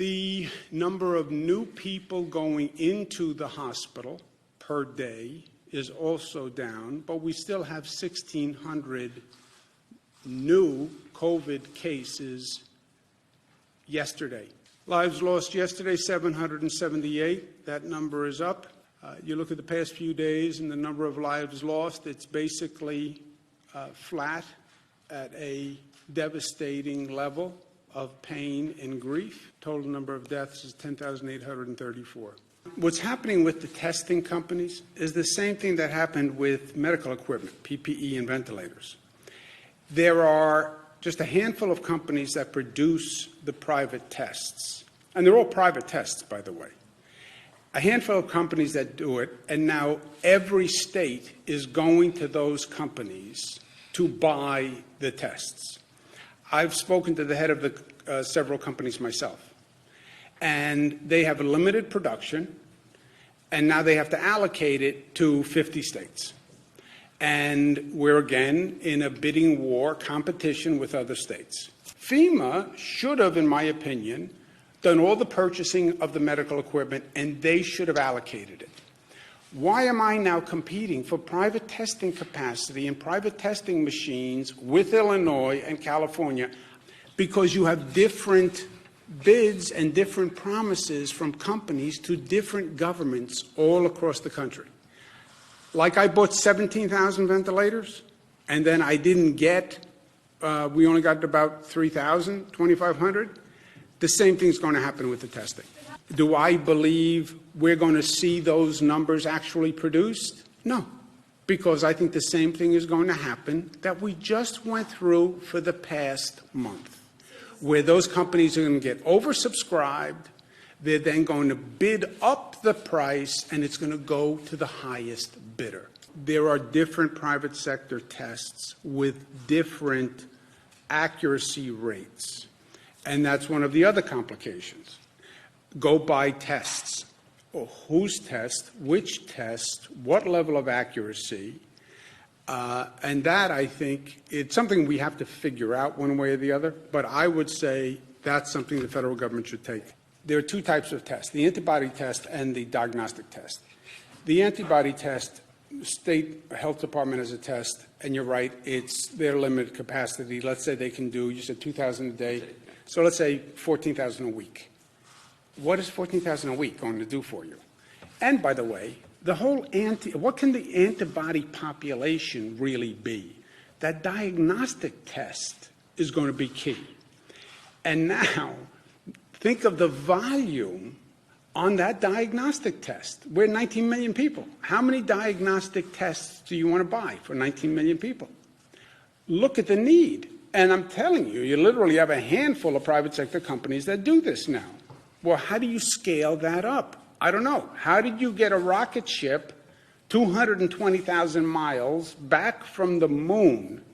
The number of new people going into the hospital per day is also down, but we still have 1,600 new COVID cases yesterday. Lives lost yesterday, 778. That number is up. You look at the past few days and the number of lives lost, it's basically flat at a devastating level of pain and grief. Total number of deaths is 10,834. What's happening with the testing companies is the same thing that happened with medical equipment, PPE and ventilators. There are just a handful of companies that produce the private tests. And they're all private tests, by the way. A handful of companies that do it, and now every state is going to those companies to buy the tests. I've spoken to the head of the several companies myself, and they have a limited production, and now they have to allocate it to 50 states. And we're again in a bidding war competition with other states. FEMA should have, in my opinion, done all the purchasing of the medical equipment, and they should have allocated it. Why am I now competing for private testing capacity and private testing machines with Illinois and California? Because you have different bids and different promises from companies to different governments all across the country. Like I bought 17,000 ventilators, and then I didn't get, we only got about 3,000, 2,500. The same thing's going to happen with the testing. Do I believe we're going to see those numbers actually produced? No, because I think the same thing is going to happen that we just went through for the past month, where those companies are going to get oversubscribed. They're then going to bid up the price, and it's going to go to the highest bidder. There are different private sector tests with different accuracy rates. And that's one of the other complications. Go buy tests. Or whose test, which test, what level of accuracy. And that, I think, it's something we have to figure out one way or the other. But I would say that's something the federal government should take. There are two types of tests, the antibody test and the diagnostic test. The antibody test, state health department has a test, and you're right, it's their limited capacity. Let's say they can do, you said 2,000 a day. So let's say 14,000 a week. What is 14,000 a week going to do for you? And by the way, the whole what can the antibody population really be? That diagnostic test is going to be key. And now, think of the volume on that diagnostic test. We're 19 million people. How many diagnostic tests do you want to buy for 19 million people? Look at the need. And I'm telling you, you literally have a handful of private sector companies that do this now. Well, how do you scale that up? I don't know. How did you get a rocket ship 220,000 miles back from the moon